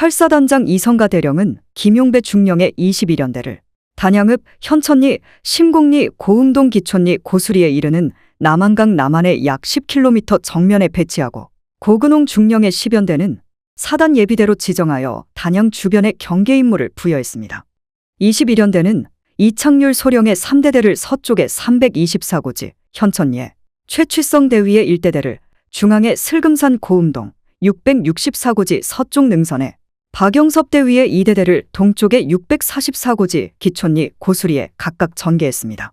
8사단장 이성가 대령은 김용배 중령의 21연대를 단양읍, 현천리, 심곡리, 고흥동 기촌리, 고수리에 이르는 남한강 남한의 약 10km 정면에 배치하고 고근홍 중령의 10연대는 사단 예비대로 지정하여 단양 주변에 경계 임무를 부여했습니다. 21연대는 이창률 소령의 3대대를 서쪽에 324고지, 현천리에 최취성 대위의 1대대를 중앙에 슬금산 고음동 664고지 서쪽 능선에 박영섭 대위의 2대대를 동쪽에 644고지 기촌리 고수리에 각각 전개했습니다.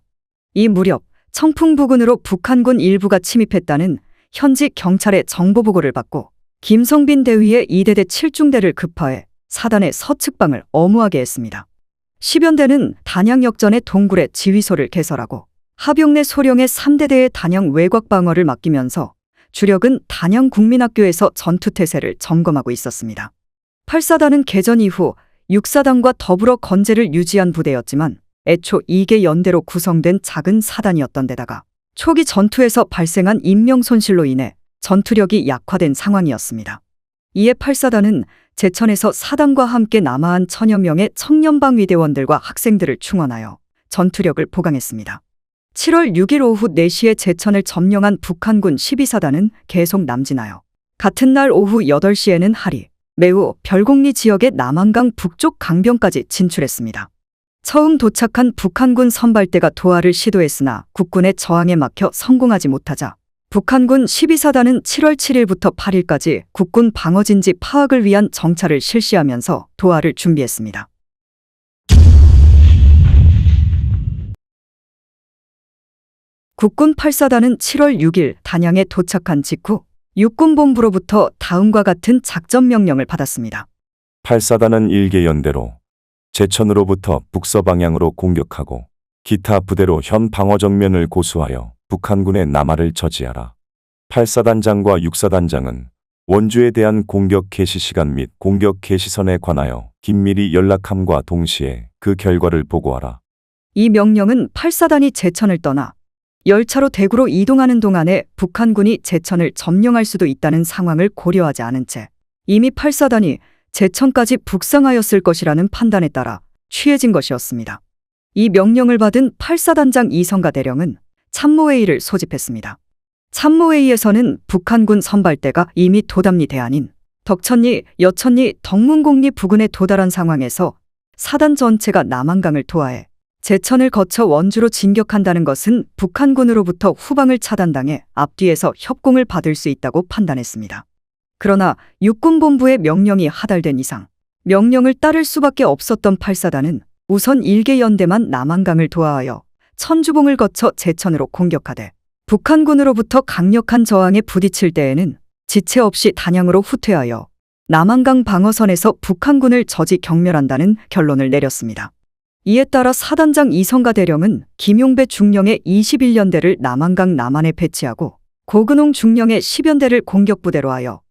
이 무렵 청풍 부근으로 북한군 일부가 침입했다는 현지 경찰의 정보보고를 받고 김성빈 대위의 2대대 7중대를 급파해 사단의 서측방을 엄우하게 했습니다. 10연대는 단양 역전의 동굴에 지휘소를 개설하고 하병래 소령의 3대대의 단양 외곽 방어를 맡기면서 주력은 단양 국민학교에서 전투태세를 점검하고 있었습니다. 8사단은 개전 이후 6사단과 더불어 건재를 유지한 부대였지만 애초 2개 연대로 구성된 작은 사단이었던 데다가 초기 전투에서 발생한 인명 손실로 인해 전투력이 약화된 상황이었습니다. 이에 8사단은 제천에서 사단과 함께 남아한 1000여 명의 청년방 위대원들과 학생들을 충원하여 전투력을 보강했습니다. 7월 6일 오후 4시에 제천을 점령한 북한군 12사단은 계속 남진하여 같은 날 오후 8시에는 하리, 매우 별곡리 지역의 남한강 북쪽 강변까지 진출했습니다. 처음 도착한 북한군 선발대가 도하를 시도했으나 국군의 저항에 막혀 성공하지 못하자 북한군 12사단은 7월 7일부터 8일까지 국군 방어진지 파악을 위한 정찰을 실시하면서 도하를 준비했습니다. 국군 8사단은 7월 6일 단양에 도착한 직후 육군본부로부터 다음과 같은 작전 명령을 받았습니다. 8사단은 1개 연대로 제천으로부터 북서방향으로 공격하고 기타 부대로 현 방어 정면을 고수하여 북한군의 남하를 저지하라. 8사단장과 6사단장은 원주에 대한 공격 개시 시간 및 공격 개시선에 관하여 긴밀히 연락함과 동시에 그 결과를 보고하라. 이 명령은 8사단이 제천을 떠나 열차로 대구로 이동하는 동안에 북한군이 제천을 점령할 수도 있다는 상황을 고려하지 않은 채 이미 8사단이 제천까지 북상하였을 것이라는 판단에 따라 취해진 것이었습니다. 이 명령을 받은 8사단장 이성가 대령은 참모회의를 소집했습니다. 참모회의에서는 북한군 선발대가 이미 도담리 대안인 덕천리, 여천리, 덕문곡리 부근에 도달한 상황에서 사단 전체가 남한강을 도하해 제천을 거쳐 원주로 진격한다는 것은 북한군으로부터 후방을 차단당해 앞뒤에서 협공을 받을 수 있다고 판단했습니다. 그러나 육군본부의 명령이 하달된 이상 명령을 따를 수밖에 없었던 8사단은 우선 1개 연대만 남한강을 도하하여 천주봉을 거쳐 제천으로 공격하되 북한군으로부터 강력한 저항에 부딪힐 때에는 지체 없이 단양으로 후퇴하여 남한강 방어선에서 북한군을 저지 경멸한다는 결론을 내렸습니다. 이에 따라 사단장 이성가 대령은 김용배 중령의 21연대를 남한강 남한에 배치하고 고근홍 중령의 10연대를 공격부대로 하여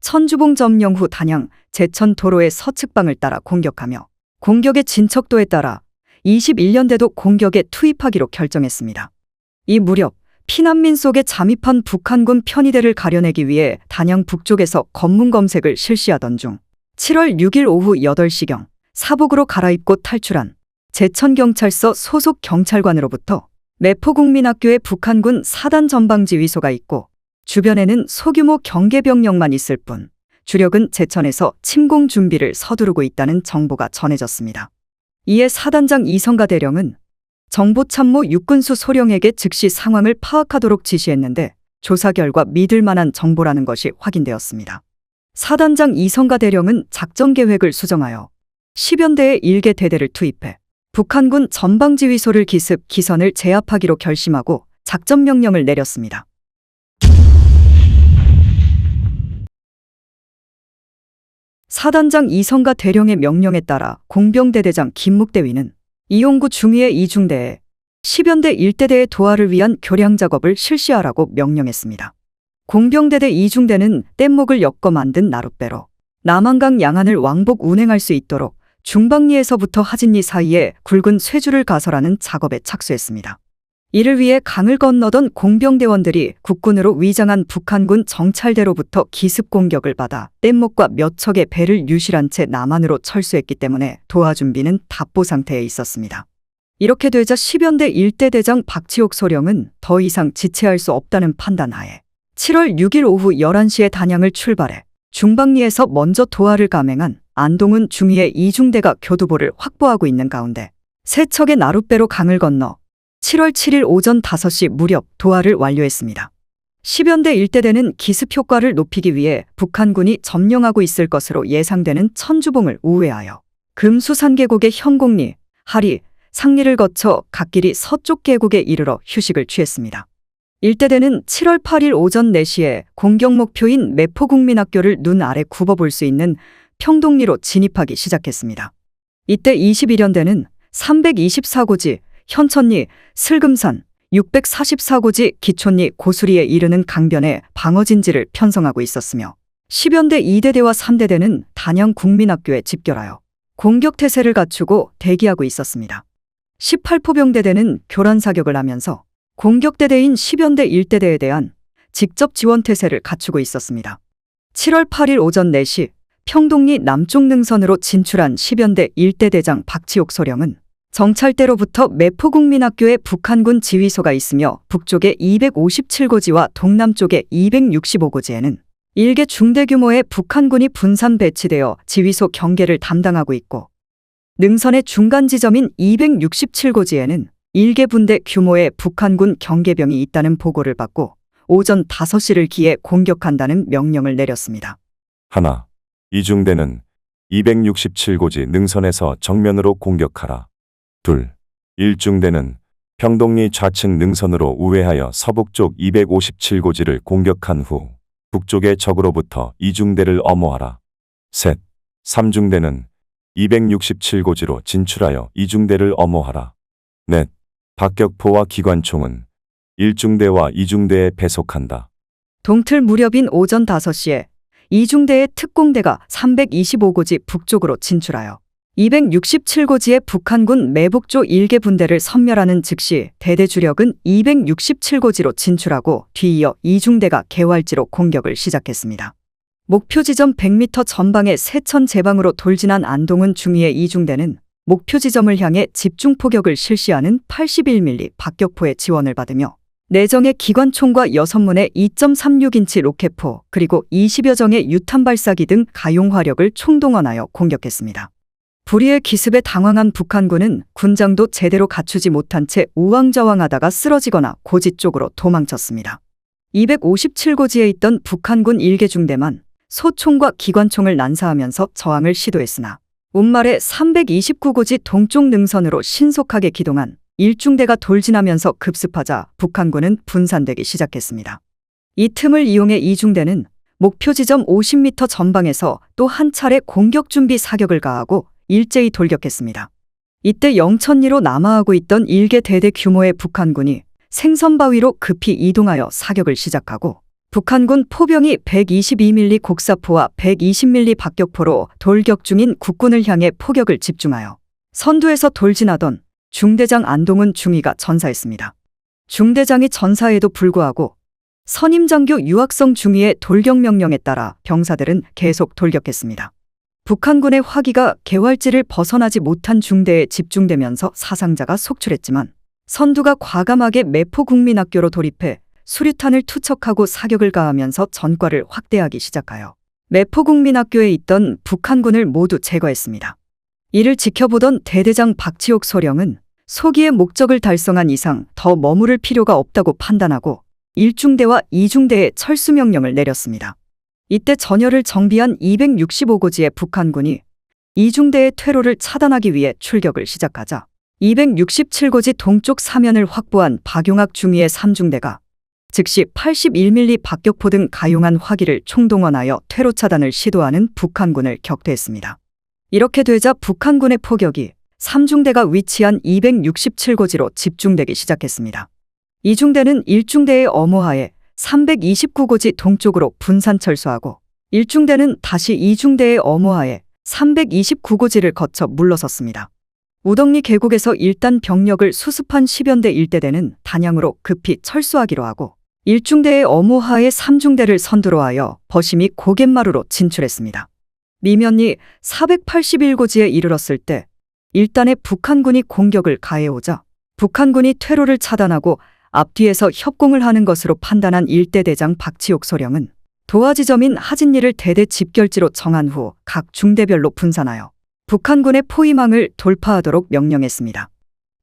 천주봉 점령 후 단양, 제천 도로의 서측방을 따라 공격하며 공격의 진척도에 따라 21연대도 공격에 투입하기로 결정했습니다. 이 무렵 피난민 속에 잠입한 북한군 편의대를 가려내기 위해 단양 북쪽에서 검문 검색을 실시하던 중 7월 6일 오후 8시경 사복으로 갈아입고 탈출한 제천경찰서 소속 경찰관으로부터 매포국민학교에 북한군 사단 전방지휘소가 있고 주변에는 소규모 경계병력만 있을 뿐 주력은 제천에서 침공 준비를 서두르고 있다는 정보가 전해졌습니다. 이에 사단장 이성가 대령은 정보참모 육군수 소령에게 즉시 상황을 파악하도록 지시했는데 조사 결과 믿을 만한 정보라는 것이 확인되었습니다. 사단장 이성가 대령은 작전 계획을 수정하여 10연대의 1개 대대를 투입해 북한군 전방지휘소를 기습 기선을 제압하기로 결심하고 작전 명령을 내렸습니다. 사단장 이성가 대령의 명령에 따라 공병대대장 김묵대위는 이용구 중위의 2중대에 10연대 1대대의 도하를 위한 교량 작업을 실시하라고 명령했습니다. 공병대대 2중대는 뗏목을 엮어 만든 나룻배로 남한강 양안을 왕복 운행할 수 있도록 중방리에서부터 하진리 사이에 굵은 쇠줄을 가설하는 작업에 착수했습니다. 이를 위해 강을 건너던 공병대원들이 국군으로 위장한 북한군 정찰대로부터 기습 공격을 받아 뗏목과 몇 척의 배를 유실한 채 남한으로 철수했기 때문에 도하 준비는 답보 상태에 있었습니다. 이렇게 되자 10연대 일대대장 박지옥 소령은 더 이상 지체할 수 없다는 판단하에 7월 6일 오후 11시에 단양을 출발해 중방리에서 먼저 도하를 감행한 안동은 중위의 이중대가 교두보를 확보하고 있는 가운데 세 척의 나룻배로 강을 건너 7월 7일 오전 5시 무렵 도하를 완료했습니다. 10연대 일대대는 기습 효과를 높이기 위해 북한군이 점령하고 있을 것으로 예상되는 천주봉을 우회하여 금수산 계곡의 현곡리, 하리, 상리를 거쳐 갓길이 서쪽 계곡에 이르러 휴식을 취했습니다. 일대대는 7월 8일 오전 4시에 공격 목표인 매포국민학교를 눈 아래 굽어볼 수 있는 평동리로 진입하기 시작했습니다. 이때 21연대는 324고지, 현천리, 슬금산, 644고지, 기촌리, 고수리에 이르는 강변에 방어진지를 편성하고 있었으며 10연대 2대대와 3대대는 단양 국민학교에 집결하여 공격태세를 갖추고 대기하고 있었습니다. 18포병대대는 교란사격을 하면서 공격대대인 10연대 1대대에 대한 직접 지원태세를 갖추고 있었습니다. 7월 8일 오전 4시 평동리 남쪽 능선으로 진출한 10연대 1대대장 박지옥 소령은 정찰대로부터 매포국민학교에 북한군 지휘소가 있으며 북쪽에 257고지와 동남쪽에 265고지에는 일개 중대 규모의 북한군이 분산 배치되어 지휘소 경계를 담당하고 있고 능선의 중간 지점인 267고지에는 일개 분대 규모의 북한군 경계병이 있다는 보고를 받고 오전 5시를 기해 공격한다는 명령을 내렸습니다. 하나, 이중대는 267고지 능선에서 정면으로 공격하라. 둘, 일중대는 평동리 좌측 능선으로 우회하여 서북쪽 257고지를 공격한 후 북쪽의 적으로부터 이중대를 엄호하라. 셋, 삼중대는 267고지로 진출하여 이중대를 엄호하라. 넷, 박격포와 기관총은 1중대와 2중대에 배속한다. 동틀 무렵인 오전 5시에 이중대의 특공대가 325고지 북쪽으로 진출하여 267고지의 북한군 매북조 일개 분대를 섬멸하는 즉시 대대 주력은 267고지로 진출하고 뒤이어 이중대가 개활지로 공격을 시작했습니다. 목표 지점 100m 전방에 세천 제방으로 돌진한 안동은 중위의 이중대는 목표 지점을 향해 집중 포격을 실시하는 81mm 박격포의 지원을 받으며 4정의 기관총과 6문의 2.36인치 로켓포 그리고 20여 정의 유탄 발사기 등 가용 화력을 총동원하여 공격했습니다. 불의의 기습에 당황한 북한군은 군장도 제대로 갖추지 못한 채 우왕좌왕하다가 쓰러지거나 고지 쪽으로 도망쳤습니다. 257고지에 있던 북한군 1개 중대만 소총과 기관총을 난사하면서 저항을 시도했으나 운말에 329고지 동쪽 능선으로 신속하게 기동한 1중대가 돌진하면서 급습하자 북한군은 분산되기 시작했습니다. 이 틈을 이용해 2중대는 목표 지점 50m 전방에서 또 한 차례 공격 준비 사격을 가하고 일제히 돌격했습니다. 이때 영천리로 남하하고 있던 1개 대대 규모의 북한군이 생선바위로 급히 이동하여 사격을 시작하고 북한군 포병이 122mm 곡사포와 120mm 박격포로 돌격 중인 국군을 향해 포격을 집중하여 선두에서 돌진하던 중대장 안동은 중위가 전사했습니다. 중대장이 전사에도 불구하고 선임장교 유학성 중위의 돌격 명령에 따라 병사들은 계속 돌격했습니다. 북한군의 화기가 개활지를 벗어나지 못한 중대에 집중되면서 사상자가 속출했지만 선두가 과감하게 매포국민학교로 돌입해 수류탄을 투척하고 사격을 가하면서 전과를 확대하기 시작하여 매포국민학교에 있던 북한군을 모두 제거했습니다. 이를 지켜보던 대대장 박지옥 소령은 소기의 목적을 달성한 이상 더 머무를 필요가 없다고 판단하고 1중대와 2중대에 철수 명령을 내렸습니다. 이때 전열을 정비한 265고지의 북한군이 2중대의 퇴로를 차단하기 위해 출격을 시작하자 267고지 동쪽 사면을 확보한 박용학 중위의 3중대가 즉시 81mm 박격포 등 가용한 화기를 총동원하여 퇴로 차단을 시도하는 북한군을 격퇴했습니다. 이렇게 되자 북한군의 포격이 3중대가 위치한 267고지로 집중되기 시작했습니다. 2중대는 1중대의 엄호하에 329고지 동쪽으로 분산 철수하고 1중대는 다시 2중대의 엄호하에 329고지를 거쳐 물러섰습니다. 우덕리 계곡에서 일단 병력을 수습한 10연대 1대대는 단양으로 급히 철수하기로 하고 1중대의 어모하에 3중대를 선두로 하여 버시 및 고갯마루로 진출했습니다. 미면리 481고지에 이르렀을 때 일단의 북한군이 공격을 가해오자 북한군이 퇴로를 차단하고 앞뒤에서 협공을 하는 것으로 판단한 1대 대장 박지옥 소령은 도하지점인 하진리를 대대 집결지로 정한 후 각 중대별로 분산하여 북한군의 포위망을 돌파하도록 명령했습니다.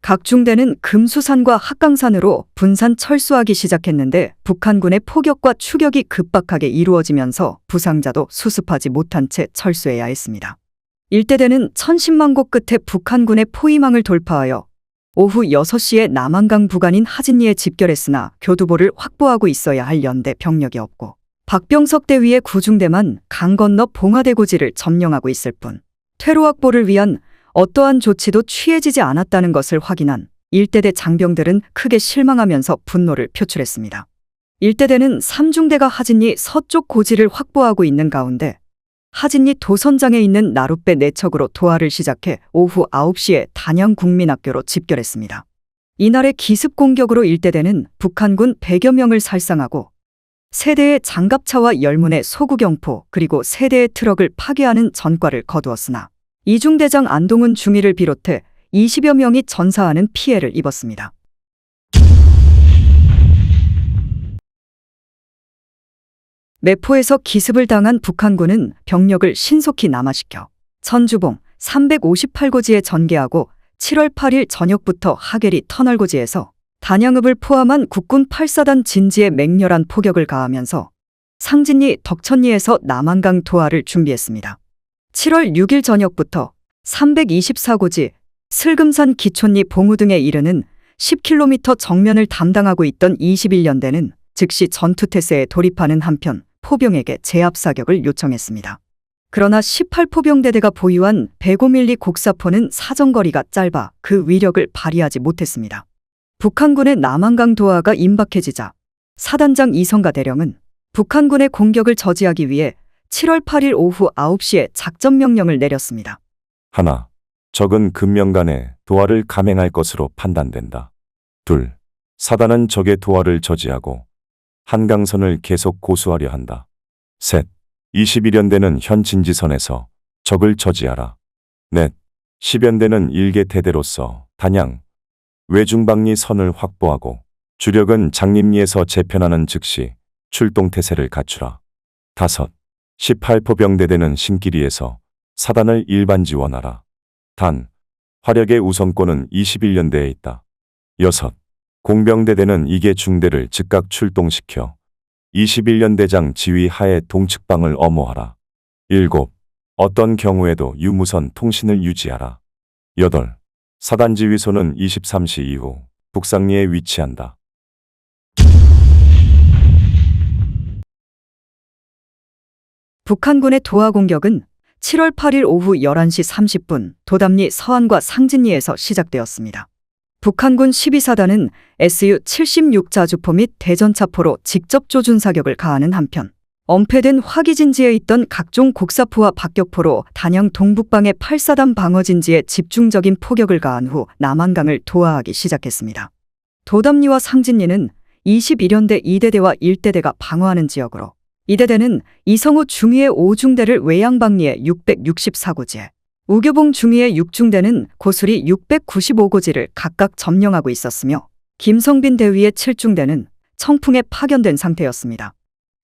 각 중대는 금수산과 합강산으로 분산 철수하기 시작했는데 북한군의 포격과 추격이 급박하게 이루어지면서 부상자도 수습하지 못한 채 철수해야 했습니다. 일대대는 1010만 끝에 북한군의 포위망을 돌파하여 오후 6시에 남한강 부간인 하진리에 집결했으나 교두보를 확보하고 있어야 할 연대 병력이 없고 박병석 대위의 구중대만 강 건너 봉화대고지를 점령하고 있을 뿐 퇴로 확보를 위한 어떠한 조치도 취해지지 않았다는 것을 확인한 일대대 장병들은 크게 실망하면서 분노를 표출했습니다. 일대대는 3중대가 하진리 서쪽 고지를 확보하고 있는 가운데 하진리 도선장에 있는 나룻배 4척으로 도하를 시작해 오후 9시에 단양 국민학교로 집결했습니다. 이날의 기습 공격으로 일대대는 북한군 100여 명을 살상하고 세대의 장갑차와 열문의 소구경포 그리고 세대의 트럭을 파괴하는 전과를 거두었으나 이중대장 안동은 중위를 비롯해 20여 명이 전사하는 피해를 입었습니다. 매포에서 기습을 당한 북한군은 병력을 신속히 남하시켜 천주봉 358고지에 전개하고 7월 8일 저녁부터 하계리 터널고지에서 단양읍을 포함한 국군 8사단 진지에 맹렬한 포격을 가하면서 상진리 덕천리에서 남한강 도하를 준비했습니다. 7월 6일 저녁부터 324고지, 슬금산 기촌리 봉우 등에 이르는 10km 정면을 담당하고 있던 21연대는 즉시 전투태세에 돌입하는 한편 포병에게 제압사격을 요청했습니다. 그러나 18포병대대가 보유한 105mm 곡사포는 사정거리가 짧아 그 위력을 발휘하지 못했습니다. 북한군의 남한강 도하가 임박해지자 사단장 이성가 대령은 북한군의 공격을 저지하기 위해 7월 8일 오후 9시에 작전 명령을 내렸습니다. 하나, 적은 금명간에 도하를 감행할 것으로 판단된다. 둘, 사단은 적의 도하를 저지하고 한강선을 계속 고수하려 한다. 셋, 21연대는 현 진지선에서 적을 저지하라. 넷, 10연대는 일개 대대로서 단양, 외중방리 선을 확보하고 주력은 장림리에서 재편하는 즉시 출동태세를 갖추라. 다섯, 18포병대대는 신길이에서 사단을 일반 지원하라. 단, 화력의 우선권은 21연대에 있다. 여섯, 공병대대는 이계 중대를 즉각 출동시켜 21연대장 지휘 하에 동측방을 엄호하라. 일곱, 어떤 경우에도 유무선 통신을 유지하라. 여덟, 사단 지휘소는 23시 이후 북상리에 위치한다. 북한군의 도하 공격은 7월 8일 오후 11시 30분 도담리 서안과 상진리에서 시작되었습니다. 북한군 12사단은 Su-76자주포 및 대전차포로 직접 조준 사격을 가하는 한편 엄폐된 화기진지에 있던 각종 곡사포와 박격포로 단양 동북방의 8사단 방어진지에 집중적인 포격을 가한 후 남한강을 도하하기 시작했습니다. 도담리와 상진리는 21연대 2대대와 1대대가 방어하는 지역으로 이대대는 이성우 중위의 5중대를 외양방리에 664고지에 우교봉 중위의 6중대는 고수리 695고지를 각각 점령하고 있었으며 김성빈 대위의 7중대는 청풍에 파견된 상태였습니다.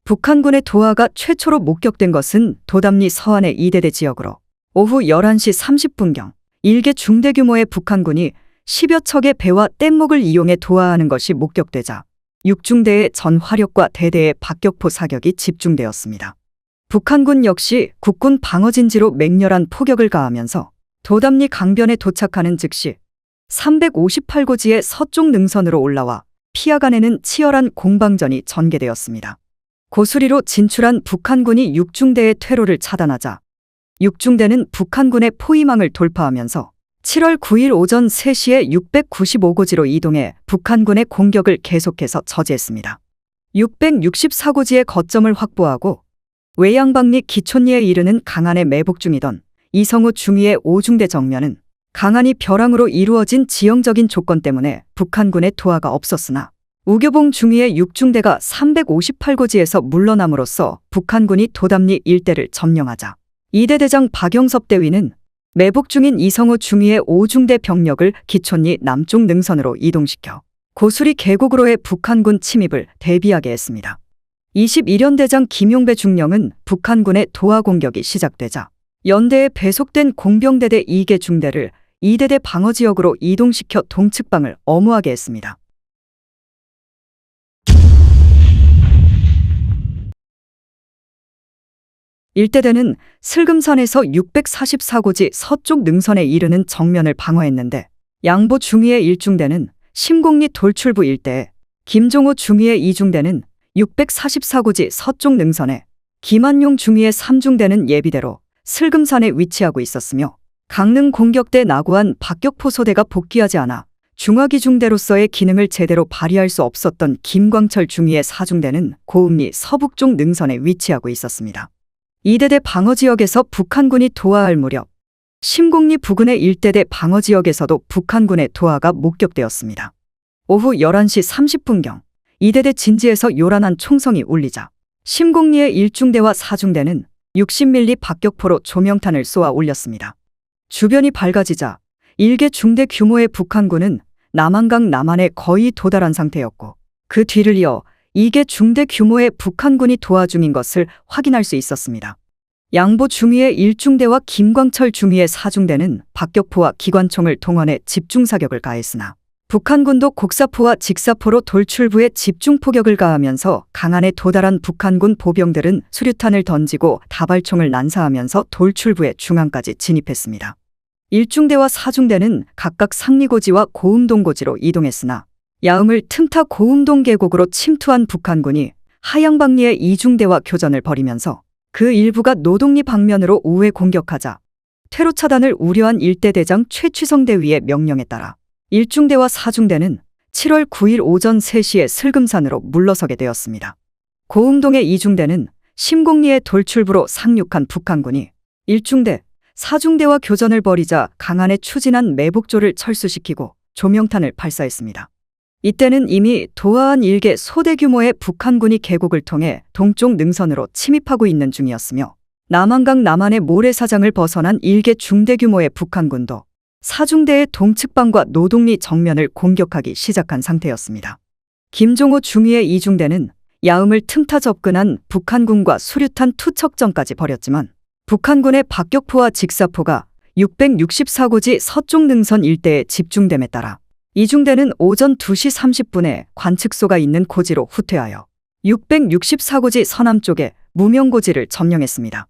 북한군의 도하가 최초로 목격된 것은 도담리 서안의 2대대 지역으로 오후 11시 30분경 일개 중대 규모의 북한군이 10여 척의 배와 뗏목을 이용해 도하하는 것이 목격되자 6중대의 전화력과 대대의 박격포 사격이 집중되었습니다. 북한군 역시 국군 방어진지로 맹렬한 포격을 가하면서 도담리 강변에 도착하는 즉시 358고지의 서쪽 능선으로 올라와 피하간에는 치열한 공방전이 전개되었습니다. 고수리로 진출한 북한군이 6중대의 퇴로를 차단하자 6중대는 북한군의 포위망을 돌파하면서 7월 9일 오전 3시에 695고지로 이동해 북한군의 공격을 계속해서 저지했습니다. 664고지의 거점을 확보하고 외양방리 기촌리에 이르는 강안에 매복 중이던 이성우 중위의 5중대 정면은 강한이 벼랑으로 이루어진 지형적인 조건 때문에 북한군의 도하가 없었으나 우교봉 중위의 육중대가 358고지에서 물러남으로써 북한군이 도담리 일대를 점령하자 2대 대장 박영섭 대위는 매복 중인 이성호 중위의 5중대 병력을 기촌리 남쪽 능선으로 이동시켜 고수리 계곡으로의 북한군 침입을 대비하게 했습니다. 21연 대장 김용배 중령은 북한군의 도하 공격이 시작되자 연대에 배속된 공병대대 2개 중대를 2대대 방어지역으로 이동시켜 동측방을 엄호하게 했습니다. 일대대는 슬금산에서 644고지 서쪽 능선에 이르는 정면을 방어했는데 양보 중위의 1중대는 심곡리 돌출부 일대에, 김종호 중위의 2중대는 644고지 서쪽 능선에, 김한용 중위의 3중대는 예비대로 슬금산에 위치하고 있었으며 강릉 공격대 나고한 박격포 소대가 복귀하지 않아 중화기중대로서의 기능을 제대로 발휘할 수 없었던 김광철 중위의 4중대는 고읍리 서북쪽 능선에 위치하고 있었습니다. 2대대 방어지역에서 북한군이 도하할 무렵 심곡리 부근의 1대대 방어지역에서도 북한군의 도하가 목격되었습니다. 오후 11시 30분경 2대대 진지에서 요란한 총성이 울리자 심곡리의 1중대와 4중대는 60mm 박격포로 조명탄을 쏘아 올렸습니다. 주변이 밝아지자 1개 중대 규모의 북한군은 남한강 남한에 거의 도달한 상태였고 그 뒤를 이어 2개 중대 규모의 북한군이 도하 중인 것을 확인할 수 있었습니다. 양보 중위의 1중대와 김광철 중위의 4중대는 박격포와 기관총을 동원해 집중사격을 가했으나 북한군도 곡사포와 직사포로 돌출부에 집중포격을 가하면서 강안에 도달한 북한군 보병들은 수류탄을 던지고 다발총을 난사하면서 돌출부의 중앙까지 진입했습니다. 1중대와 4중대는 각각 상리고지와 고음동고지로 이동했으나 야음을 틈타 고음동 계곡으로 침투한 북한군이 하양방리의 2중대와 교전을 벌이면서 그 일부가 노동리 방면으로 우회 공격하자 퇴로 차단을 우려한 1대 대장 최취성 대위의 명령에 따라 1중대와 4중대는 7월 9일 오전 3시에 슬금산으로 물러서게 되었습니다. 고음동의 2중대는 심곡리의 돌출부로 상륙한 북한군이 1중대, 4중대와 교전을 벌이자 강안에 추진한 매복조를 철수시키고 조명탄을 발사했습니다. 이때는 이미 도하한 1개 소대 규모의 북한군이 계곡을 통해 동쪽 능선으로 침입하고 있는 중이었으며 남한강 남한의 모래사장을 벗어난 1개 중대 규모의 북한군도 4중대의 동측방과 노동리 정면을 공격하기 시작한 상태였습니다. 김종호 중위의 2중대는 야음을 틈타 접근한 북한군과 수류탄 투척전까지 벌였지만 북한군의 박격포와 직사포가 664고지 서쪽 능선 일대에 집중됨에 따라 2중대는 오전 2시 30분에 관측소가 있는 고지로 후퇴하여 664고지 서남쪽에 무명고지를 점령했습니다.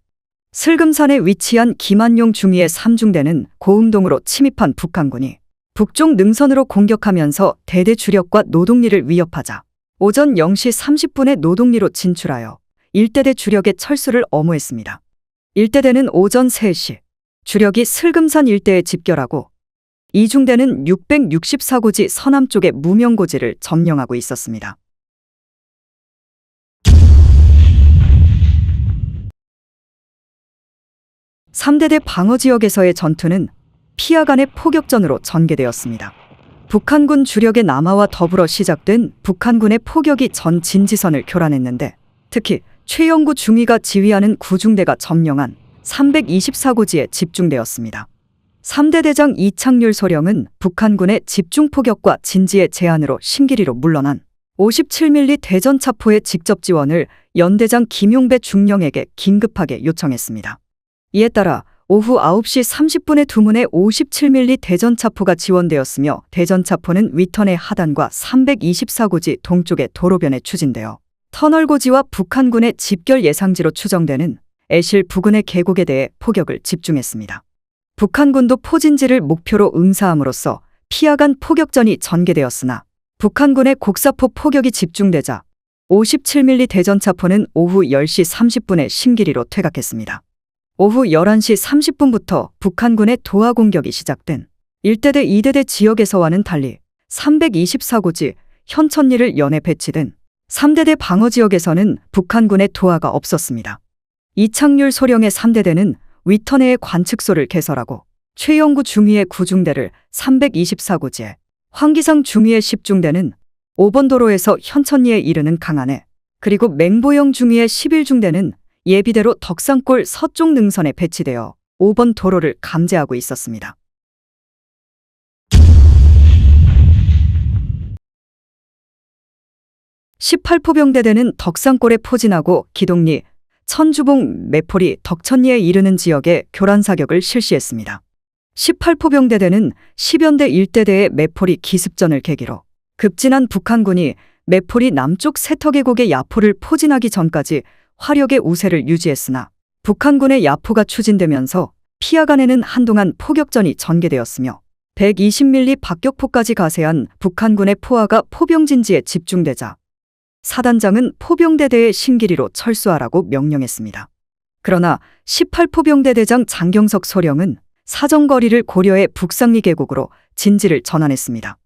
슬금산에 위치한 김한용 중위의 3중대는 고음동으로 침입한 북한군이 북쪽 능선으로 공격하면서 대대 주력과 노동리를 위협하자 오전 0시 30분에 노동리로 진출하여 1대대 주력의 철수를 엄호했습니다. 1대대는 오전 3시 주력이 슬금산 일대에 집결하고 2중대는 664고지 서남쪽의 무명고지를 점령하고 있었습니다. (3대대) 방어지역에서의 전투는 피하 간의 포격전으로 전개되었습니다. 북한군 주력의 남하와 더불어 시작된 북한군의 포격이 전 진지선을 교란했는데 특히 최영구 중위가 지휘하는 9중대가 점령한 324고지에 집중되었습니다. 3대 대장 이창률 소령은 북한군의 집중포격과 진지의 제한으로 신기리로 물러난 57mm 대전차포의 직접 지원을 연대장 김용배 중령에게 긴급하게 요청했습니다. 이에 따라 오후 9시 30분에 두문에 57mm 대전차포가 지원되었으며 대전차포는 위턴의 하단과 324고지 동쪽의 도로변에 추진되어 터널고지와 북한군의 집결 예상지로 추정되는 애실 부근의 계곡에 대해 포격을 집중했습니다. 북한군도 포진지를 목표로 응사함으로써 피하간 포격전이 전개되었으나 북한군의 곡사포 포격이 집중되자 57mm 대전차포는 오후 10시 30분에 신기리로 퇴각했습니다. 오후 11시 30분부터 북한군의 도하 공격이 시작된 1대대 2대대 지역에서와는 달리 324고지 현천리를 연해 배치된 3대대 방어지역에서는 북한군의 도하가 없었습니다. 이창률 소령의 3대대는 위턴해의 관측소를 개설하고 최영구 중위의 9중대를 324고지에, 황기상 중위의 10중대는 5번 도로에서 현천리에 이르는 강안에, 그리고 맹보영 중위의 11중대는 예비대로 덕산골 서쪽 능선에 배치되어 5번 도로를 감지하고 있었습니다. (18포병대대는) 덕산골에 포진하고 기동리, 천주봉, 매포리, 덕천리에 이르는 지역에 교란 사격을 실시했습니다. (18포병대대는) 10연대 일대대의 매포리 기습전을 계기로 급진한 북한군이 매포리 남쪽 세터계곡의 야포를 포진하기 전까지 화력의 우세를 유지했으나 북한군의 야포가 추진되면서 피하간에는 한동안 포격전이 전개되었으며 120mm 박격포까지 가세한 북한군의 포화가 포병진지에 집중되자 사단장은 포병대대의 신기리로 철수하라고 명령했습니다. 그러나 18포병대대장 장경석 소령은 사정거리를 고려해 북상리 계곡으로 진지를 전환했습니다.